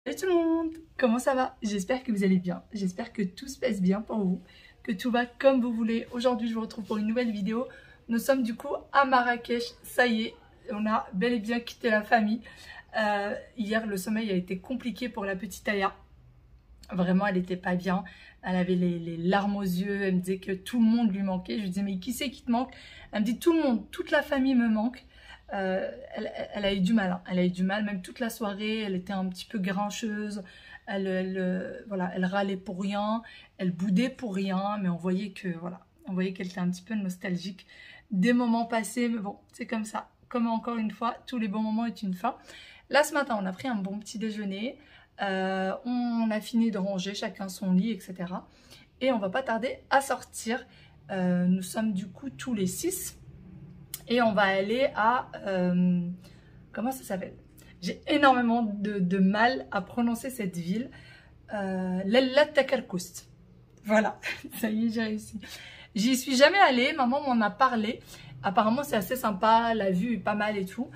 Salut tout le monde, comment ça va? J'espère que vous allez bien, j'espère que tout se passe bien pour vous, que tout va comme vous voulez. Aujourd'hui je vous retrouve pour une nouvelle vidéo. Nous sommes du coup à Marrakech, ça y est, on a bel et bien quitté la famille. Hier le sommeil a été compliqué pour la petite Aya. Vraiment elle était pas bien, elle avait les larmes aux yeux, elle me disait que tout le monde lui manquait. Je lui disais mais qui c'est qui te manque? Elle me dit tout le monde, toute la famille me manque. Elle a eu du mal, hein. Elle a eu du mal, même toute la soirée, elle était un petit peu grincheuse, voilà, elle râlait pour rien, elle boudait pour rien, mais on voyait que, voilà, on voyait qu'elle était un petit peu nostalgique des moments passés, mais bon, c'est comme ça, comme encore une fois, tous les bons moments ont une fin. Là, ce matin, on a pris un bon petit déjeuner, on a fini de ranger chacun son lit, etc. Et on va pas tarder à sortir, nous sommes du coup tous les 6. Et on va aller à... comment ça s'appelle? J'ai énormément de mal à prononcer cette ville. Lella Takalkoust. Voilà, ça y est, j'ai réussi. J'y suis jamais allée, maman m'en a parlé. Apparemment, c'est assez sympa, la vue est pas mal et tout.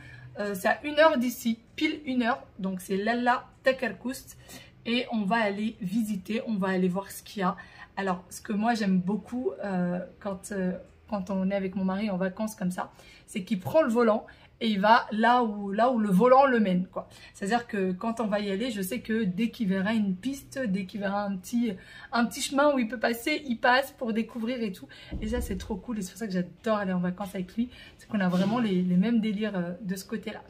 C'est à 1 heure d'ici, pile 1 heure. Donc c'est Lella Takalkoust. Et on va aller visiter, on va aller voir ce qu'il y a. Alors, ce que moi j'aime beaucoup quand on est avec mon mari en vacances comme ça, c'est qu'il prend le volant et il va là où le volant le mène, quoi. C'est-à-dire que quand on va y aller, je sais que dès qu'il verra une piste, dès qu'il verra un petit chemin où il peut passer, il passe pour découvrir et tout. Et ça, c'est trop cool et c'est pour ça que j'adore aller en vacances avec lui. C'est qu'on a vraiment les mêmes délires de ce côté-là.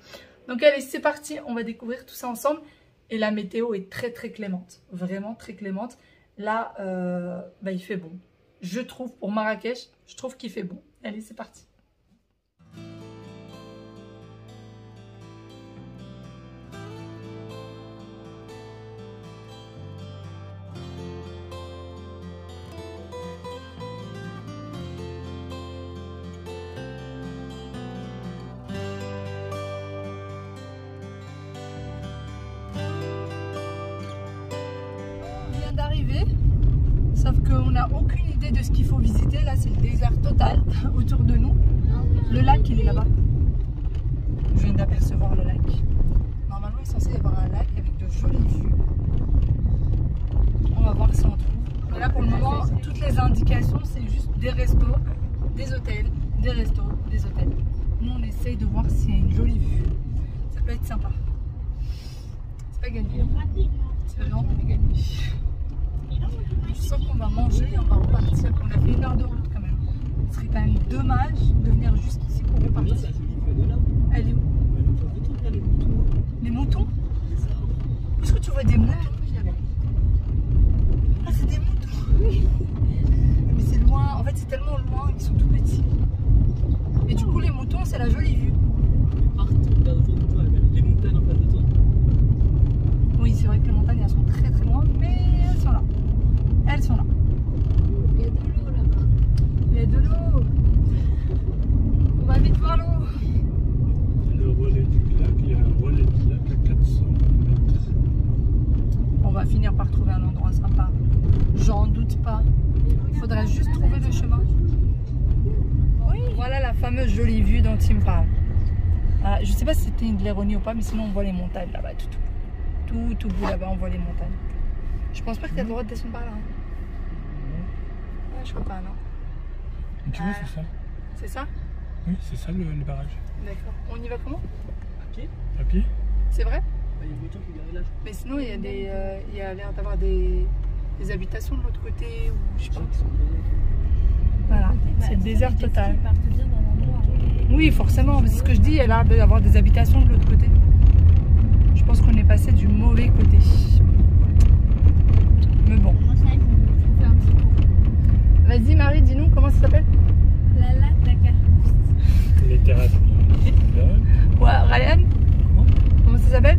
Donc allez, c'est parti, on va découvrir tout ça ensemble. Et la météo est très très clémente, vraiment très clémente. Là, il fait bon. Je trouve, pour Marrakech, je trouve qu'il fait bon. Allez, c'est parti. On vient d'arriver. Sauf qu'on n'a aucune idée de ce qu'il faut visiter. Là, c'est le désert total autour de nous. Le lac, il est là-bas. Je viens d'apercevoir le lac. Normalement, il est censé y avoir un lac avec de jolies vues. On va voir si on trouve. Mais là, pour le moment, toutes les indications, c'est juste des restos, des hôtels, des restos, des hôtels. Nous, on essaye de voir s'il y a une jolie vue. Ça peut être sympa. C'est pas gagné. C'est vraiment pas gagné. Je sens qu'on va manger et on va repartir. On a fait 1 heure de route quand même. Ce serait quand même dommage de venir jusqu'ici pour repartir. Elle est où? Les moutons? Où est-ce que tu vois des moutons? Ah, c'est des moutons. Oui. Mais c'est loin. En fait, c'est tellement loin. Ils sont tout petits. Et du coup, les moutons, c'est la jolie vue. Les montagnes en face de toi. Oui, c'est vrai que les montagnes, elles sont très très loin, mais elles sont là. Elles sont là. Il y a de l'eau là-bas. Il y a de l'eau. On va vite voir l'eau. Le relais du lac, il y a un relais du lac à 400 mètres. On va finir par trouver un endroit sympa. J'en doute pas. Il faudrait juste trouver le chemin. Oui. Voilà la fameuse jolie vue dont il me parle. Je sais pas si c'était une Léroni ou pas, mais sinon on voit les montagnes là-bas. Tout bout là-bas, on voit les montagnes. Je pense pas que tu as le droit de descendre par là. Hein. Ouais, je crois pas, non. Tu vois, c'est ça. C'est ça? Oui, c'est ça le barrage. D'accord. On y va comment? À pied. À pied. C'est vrai? Il y a une voiture qui est garée là. Mais sinon, il y a l'air d'avoir des habitations de l'autre côté, ou je sais pas. Voilà, c'est le désert total. Oui, forcément, c'est ce que je dis, il y a l'air d'avoir des habitations de l'autre côté. Je pense qu'on est passé du mauvais côté. Mais bon. Vas-y Marie, dis-nous comment ça s'appelle? Lella Takalkoust. Les terrasses. Ouais, Ryan? Comment ça s'appelle?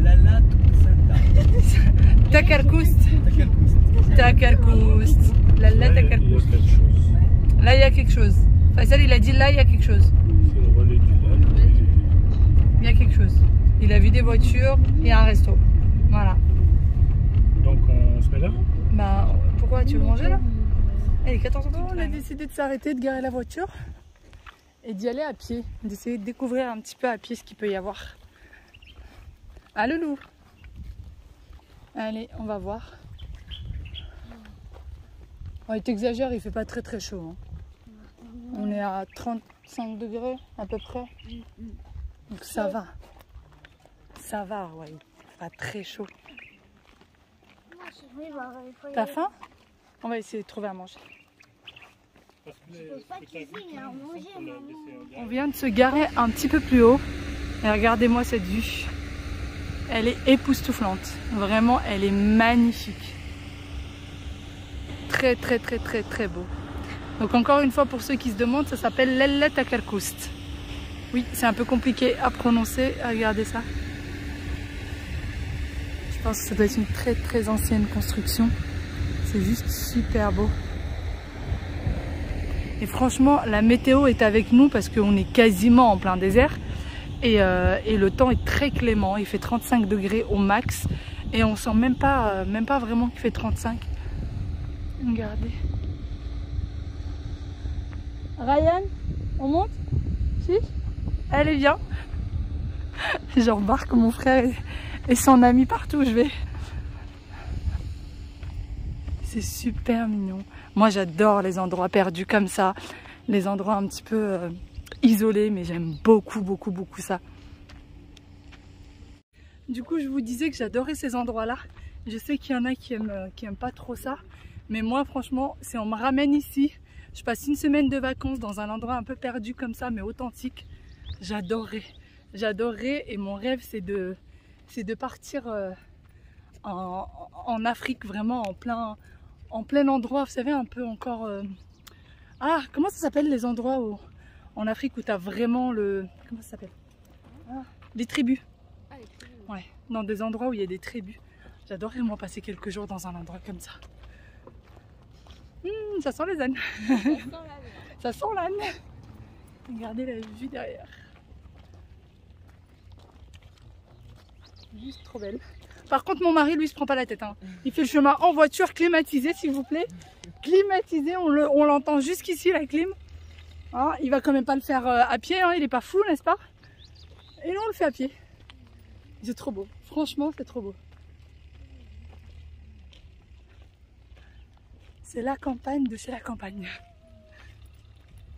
Lella Takalkoust. Takalkoust. Takalkoust. Lella Takalkoust. Là, il y a quelque chose. Faisal, il a dit là, il y a quelque chose. C'est le relais du lac. Il y a quelque chose. Il a vu des voitures et un resto. Voilà. Donc on se met là? Bah, pourquoi tu veux manger là? Il est 14h30. On a décidé de s'arrêter, de garer la voiture et d'y aller à pied. D'essayer de découvrir un petit peu à pied ce qu'il peut y avoir. Ah, le loup. Allez, on va voir. Ouais, t'exagères, il fait pas très très chaud. Hein. On est à 35 degrés à peu près. Donc ça va. Ça va, ouais. Il fait pas très chaud. T'as faim? On va essayer de trouver à manger. On vient de se garer un petit peu plus haut. Et regardez-moi cette vue. Elle est époustouflante. Vraiment, elle est magnifique. Très, très, très, très, très beau. Donc encore une fois, pour ceux qui se demandent, ça s'appelle l'Ella Takalkoust. Oui, c'est un peu compliqué à prononcer. Regardez ça. Je pense que ça doit être une très, très ancienne construction. C'est juste super beau. Et franchement, la météo est avec nous parce qu'on est quasiment en plein désert. Et le temps est très clément. Il fait 35 degrés au max. Et on sent même pas vraiment qu'il fait 35. Regardez. Ryan, on monte? Si? Allez, viens. J'embarque mon frère et son ami partout où je vais. C'est super mignon. Moi, j'adore les endroits perdus comme ça. Les endroits un petit peu isolés, mais j'aime beaucoup, beaucoup, beaucoup ça. Du coup, je vous disais que j'adorais ces endroits-là. Je sais qu'il y en a qui aiment pas trop ça. Mais moi, franchement, si on me ramène ici, je passe une semaine de vacances dans un endroit un peu perdu comme ça, mais authentique. J'adorerais. J'adorerais et mon rêve, c'est de partir en Afrique, vraiment en plein endroit. Vous savez, un peu encore... Ah, comment ça s'appelle les endroits en Afrique où tu as vraiment le... Comment ça s'appelle? Les tribus. Ah, les tribus. Ouais, dans des endroits où il y a des tribus. J'adorerais moi passer quelques jours dans un endroit comme ça. Ça sent les ânes. Ça sent l'âne. Regardez la vue derrière. Juste trop belle. Par contre, mon mari, lui, se prend pas la tête. Hein. Il fait le chemin en voiture climatisée, s'il vous plaît. Climatisée, on l'entend jusqu'ici, la clim. Hein, il va quand même pas le faire à pied, hein, il est pas fou, n'est-ce pas? Et nous, on le fait à pied. C'est trop beau. Franchement, c'est trop beau. C'est la campagne de chez la campagne.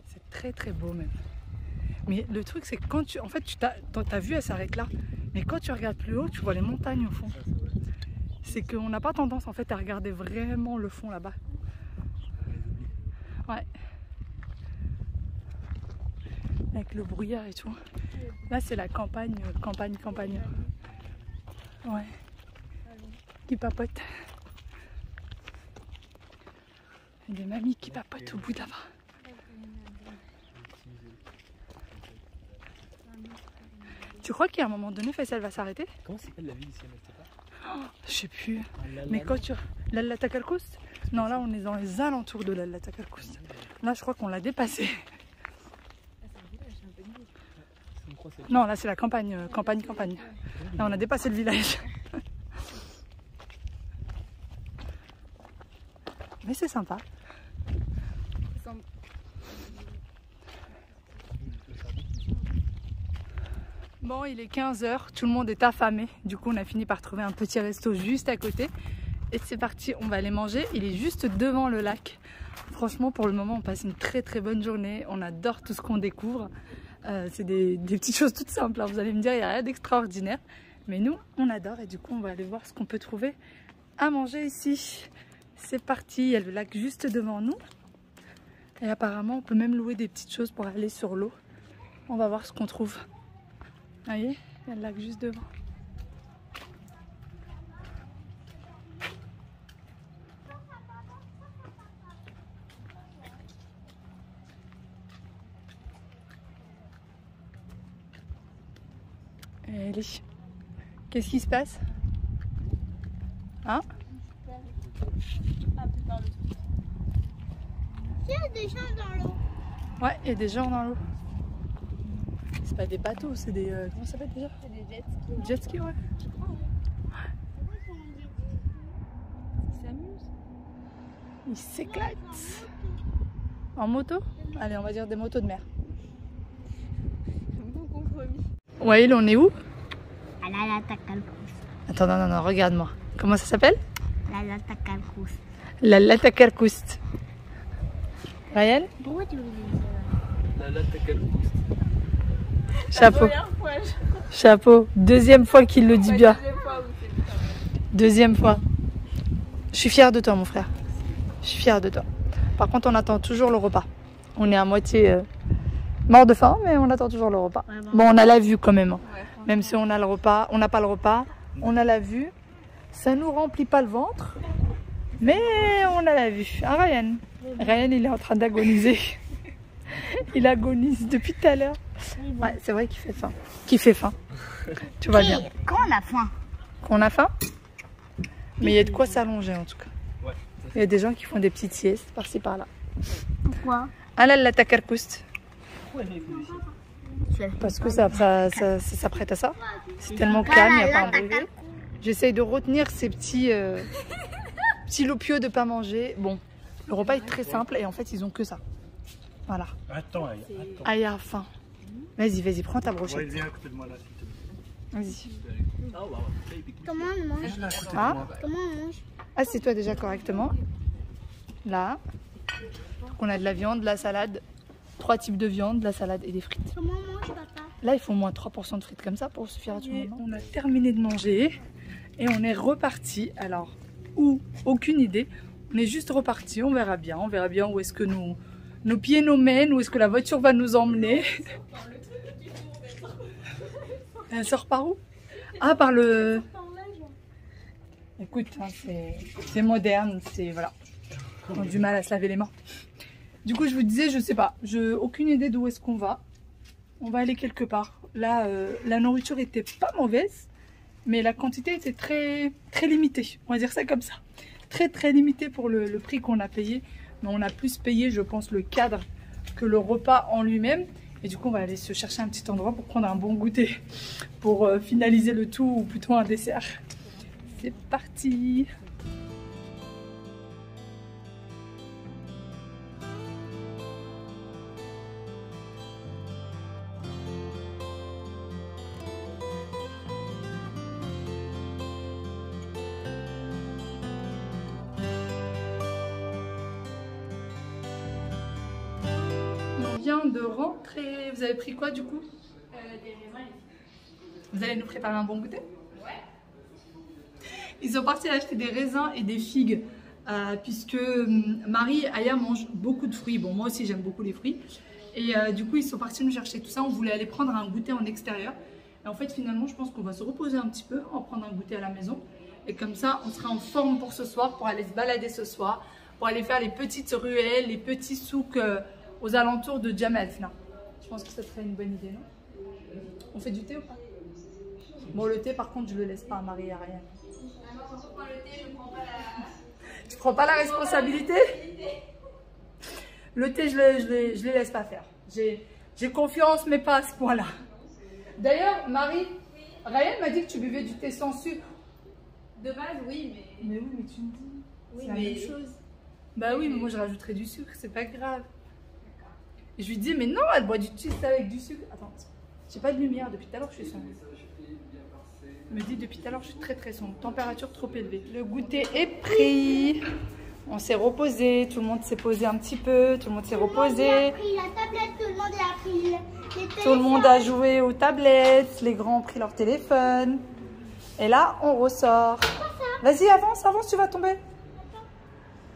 C'est très très beau même. Mais le truc c'est que quand tu... En fait, ta vue elle s'arrête là. Mais quand tu regardes plus haut, tu vois les montagnes au fond. C'est qu'on n'a pas tendance en fait à regarder vraiment le fond là-bas. Ouais. Avec le brouillard et tout. Là c'est la campagne. Ouais. Qui papote. Il y a des mamies qui papotent au bout là-bas. Tu crois qu'à un moment donné, Faisal va s'arrêter? Comment s'appelle la ville ici? Je sais plus. Mais quand tu... L'Ella Takalkoust? Non, là on est dans les alentours de l'Ella Takalkoust. Là je crois qu'on l'a dépassé. Non, là c'est la campagne. Là on a dépassé le village. Mais c'est sympa. Bon, il est 15 h, tout le monde est affamé. Du coup, on a fini par trouver un petit resto juste à côté. Et c'est parti, on va aller manger. Il est juste devant le lac. Franchement, pour le moment, on passe une très très bonne journée. On adore tout ce qu'on découvre. C'est des petites choses toutes simples. Hein. Vous allez me dire, il n'y a rien d'extraordinaire. Mais nous, on adore. Et du coup, on va aller voir ce qu'on peut trouver à manger ici. C'est parti, il y a le lac juste devant nous. Et apparemment, on peut même louer des petites choses pour aller sur l'eau. On va voir ce qu'on trouve. Vous voyez, il y a le lac juste devant. Allez, qu'est-ce qui se passe? Hein? Il y a des gens dans l'eau. Ouais, il y a des gens dans l'eau. C'est pas des bateaux, c'est des... comment ça s'appelle déjà? C'est des jet skis. Jet ski, ouais. Ils s'amusent. Ils s'éclatent. En moto? Allez, on va dire des motos de mer. Bon compromis. Ouais, on est où? À l'Ella Takalkoust. Attends, non, regarde-moi. Comment ça s'appelle? La lata calcous. La lata carcouste. Ryan? Pourquoi tu veux dire La latte à calcouste. Chapeau. Chapeau. Deuxième fois qu'il le dit bien. Deuxième fois. Je suis fière de toi, mon frère. Je suis fière de toi. Par contre, on attend toujours le repas. On est à moitié mort de faim, mais on attend toujours le repas. Vraiment. Bon, on a la vue quand même. Même si on a le repas, on n'a pas le repas, on a la vue. Ça nous remplit pas le ventre, mais on a la vue. Ah, Ryan. Ryan, il est en train d'agoniser. Il agonise depuis tout à l'heure. Ouais, c'est vrai qu'il fait faim. Qu'il fait faim. Tu vois bien. Quand on a faim. Qu'on a faim. Mais il y a de quoi s'allonger en tout cas. Ouais. Il y a des gens qui font des petites siestes par-ci par-là. Pourquoi? Ah là, la tacarcouste. Pourquoi elle est venue ici? Parce que ça s'apprête à ça. C'est tellement calme, il n'y a pas un bruit. J'essaye de retenir ces petits lopios de pas manger. Bon, le repas est très simple et en fait, ils ont que ça. Voilà. Attends, attends. Ah, il y a faim. Vas-y, vas-y, prends ta Ouais, brochette. viens à côté de moi là, s'il te plaît. Vas-y. Ah, wow. Comment on mange? Viens là, à côté de Ah. moi. Comment on mange? Assieds-toi déjà correctement. Là. Donc, on a de la viande, de la salade. 3 types de viande, de la salade et des frites. Comment on mange, papa? Là, il faut au moins 3 portions de frites comme ça pour suffire à tout le monde. On a terminé de manger et on est reparti. Alors, où? Aucune idée. On est juste reparti, on verra bien. On verra bien où est-ce que nos pieds nous mènent, où est-ce que la voiture va nous emmener. Elle sort par où? Ah, par le... Écoute, hein, c'est moderne, c'est... Voilà. On a du mal à se laver les mains. Du coup, je vous disais, je sais pas. J'ai aucune idée d'où est-ce qu'on va. On va aller quelque part. Là, la nourriture était pas mauvaise, mais la quantité était très, très limitée. On va dire ça comme ça. Très, très limitée pour le prix qu'on a payé. Mais on a plus payé, je pense, le cadre que le repas en lui-même. Et du coup, on va aller se chercher un petit endroit pour prendre un bon goûter. Pour finaliser le tout, ou plutôt un dessert. C'est parti! On vient de rentrer. Vous avez pris quoi du coup? Des raisins. Vous allez nous préparer un bon goûter? Ouais. Ils sont partis acheter des raisins et des figues puisque Marie et Aya mangent beaucoup de fruits. Bon, moi aussi j'aime beaucoup les fruits. Et du coup, ils sont partis nous chercher tout ça. On voulait aller prendre un goûter en extérieur. Et en fait, finalement, je pense qu'on va se reposer un petit peu, en prendre un goûter à la maison. Et comme ça, on sera en forme pour ce soir, pour aller se balader ce soir, pour aller faire les petites ruelles, les petits souks aux alentours de Jamalfna. Je pense que ça serait une bonne idée, non? On fait du thé ou pas? Bon, le thé, par contre, je le laisse pas à Marie et à Ryan. Tu prends pas la responsabilité? Le thé, je les laisse pas faire. J'ai confiance, mais pas à ce point-là. D'ailleurs, Marie, Ryan m'a dit que tu buvais du thé sans sucre. De base, oui, mais... Mais oui, mais tu me dis. Oui, C'est la mais... même chose. Bah oui, mais moi je rajouterais du sucre, c'est pas grave. Et je lui dis, mais non, elle boit du thé avec du sucre. Attends, j'ai pas de lumière, depuis tout à l'heure je suis sombre. Elle me dit, depuis tout à l'heure je suis très très sombre, température trop élevée. Le goûter est pris. On s'est reposé, tout le monde s'est posé un petit peu, tout le monde s'est reposé. La tablette, tout le monde a pris les Tout le monde a joué aux tablettes, les grands ont pris leur téléphone. Et là, on ressort. Vas-y, avance, avance, tu vas tomber.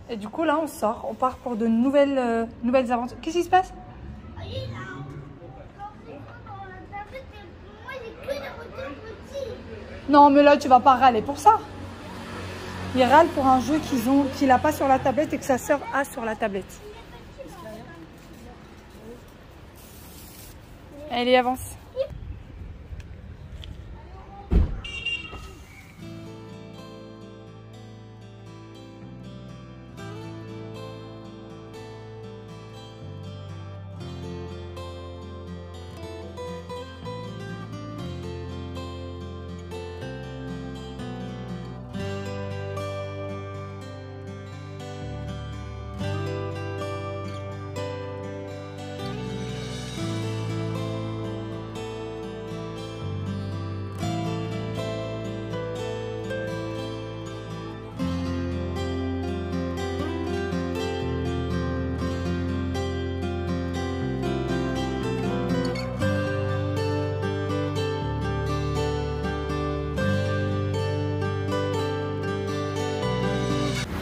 Et du coup, là, on sort, on part pour de nouvelles aventures. Qu'est-ce qui se passe? Moi, j'ai que des retours petits. Non, mais là, tu vas pas râler pour ça. Il râle pour un jeu qu'il n'a pas sur la tablette et que sa sœur a sur la tablette. Allez, avance.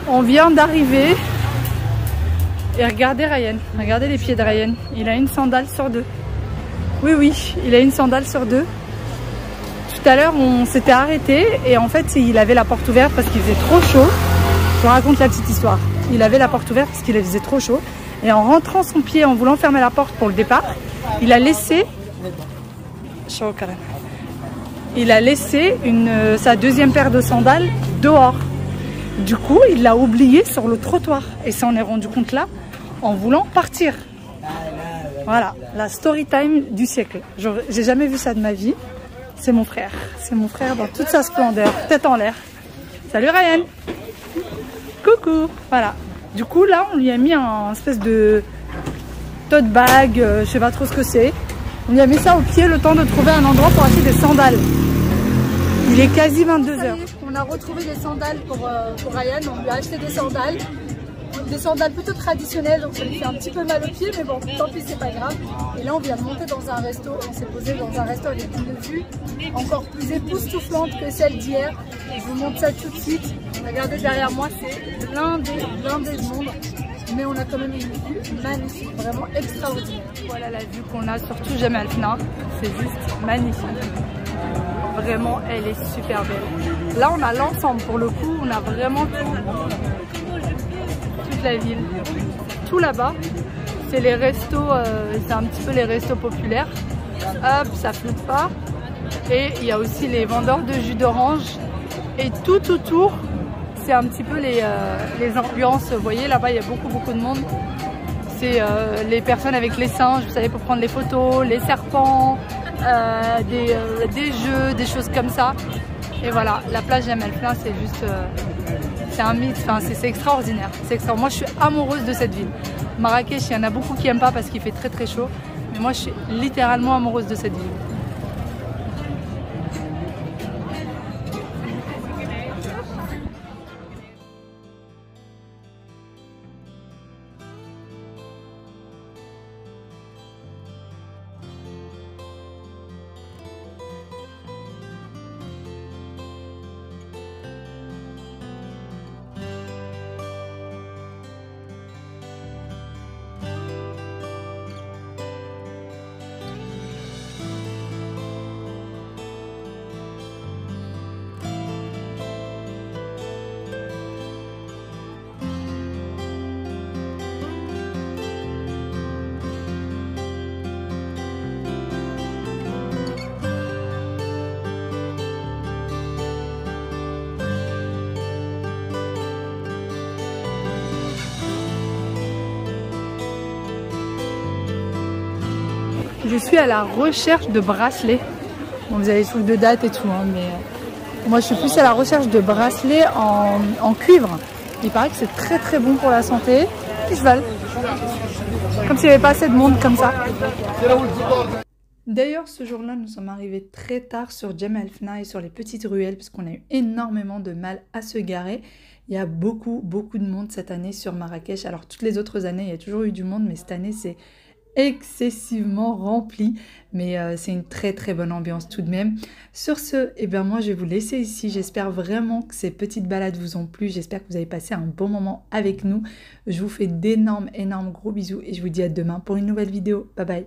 On vient d'arriver. Et regardez Ryan. Regardez les pieds de Ryan. Il a une sandale sur 2. Oui, oui, il a une sandale sur 2. Tout à l'heure, on s'était arrêté. Et en fait, il avait la porte ouverte parce qu'il faisait trop chaud. Je vous raconte la petite histoire. Il avait la porte ouverte parce qu'il faisait trop chaud. Et en rentrant son pied, en voulant fermer la porte pour le départ, il a laissé... Il a laissé sa deuxième paire de sandales dehors. Du coup, il l'a oublié sur le trottoir. Et s'en est rendu compte là, en voulant partir. Voilà, la story time du siècle. J'ai jamais vu ça de ma vie. C'est mon frère. C'est mon frère dans toute sa splendeur. Tête en l'air. Salut Ryan. Coucou. Voilà. Du coup, là, on lui a mis un espèce de tote bag. Je sais pas trop ce que c'est. On lui a mis ça au pied le temps de trouver un endroit pour acheter des sandales. Il est quasi 22h. On a retrouvé des sandales pour Ryan. On lui a acheté des sandales. Des sandales plutôt traditionnelles, donc ça lui fait un petit peu mal aux pieds, mais bon, tant pis, c'est pas grave. Et là, on vient de monter dans un resto. On s'est posé dans un resto avec une vue encore plus époustouflante que celle d'hier. Je vous montre ça tout de suite. Regardez derrière moi, c'est blindé de monde. Mais on a quand même une vue magnifique, vraiment extraordinaire. Voilà la vue qu'on a, surtout Jemaa el-Fna. C'est juste magnifique. Vraiment, elle est super belle. Là, on a l'ensemble pour le coup. On a vraiment toute la ville. Tout là-bas, c'est les restos, c'est un petit peu les restos populaires. Hop, ça flotte pas. Et il y a aussi les vendeurs de jus d'orange. Et tout autour, c'est un petit peu les ambiances. Vous voyez, là-bas, il y a beaucoup de monde. C'est les personnes avec les singes, vous savez, pour prendre les photos, les serpents, des jeux, des choses comme ça. Et voilà, la plage Jemaa el-Fna, c'est juste... c'est un mythe, enfin, c'est extraordinaire. Moi, je suis amoureuse de cette ville. Marrakech, il y en a beaucoup qui n'aiment pas parce qu'il fait très chaud. Mais moi, je suis littéralement amoureuse de cette ville. Je suis à la recherche de bracelets. Bon, vous avez des trucs de date et tout, hein, mais moi je suis plus à la recherche de bracelets en cuivre. Il paraît que c'est très bon pour la santé. Et je vole. Comme s'il n'y avait pas assez de monde comme ça. D'ailleurs, ce jour-là, nous sommes arrivés très tard sur Jemaa el-Fna et sur les petites ruelles parce qu'on a eu énormément de mal à se garer. Il y a beaucoup de monde cette année sur Marrakech. Alors, toutes les autres années, il y a toujours eu du monde, mais cette année, c'est excessivement rempli, mais c'est une très bonne ambiance tout de même. Sur ce, eh bien moi je vais vous laisser ici. J'espère vraiment que ces petites balades vous ont plu. J'espère que vous avez passé un bon moment avec nous. Je vous fais d'énormes gros bisous et je vous dis à demain pour une nouvelle vidéo. Bye bye.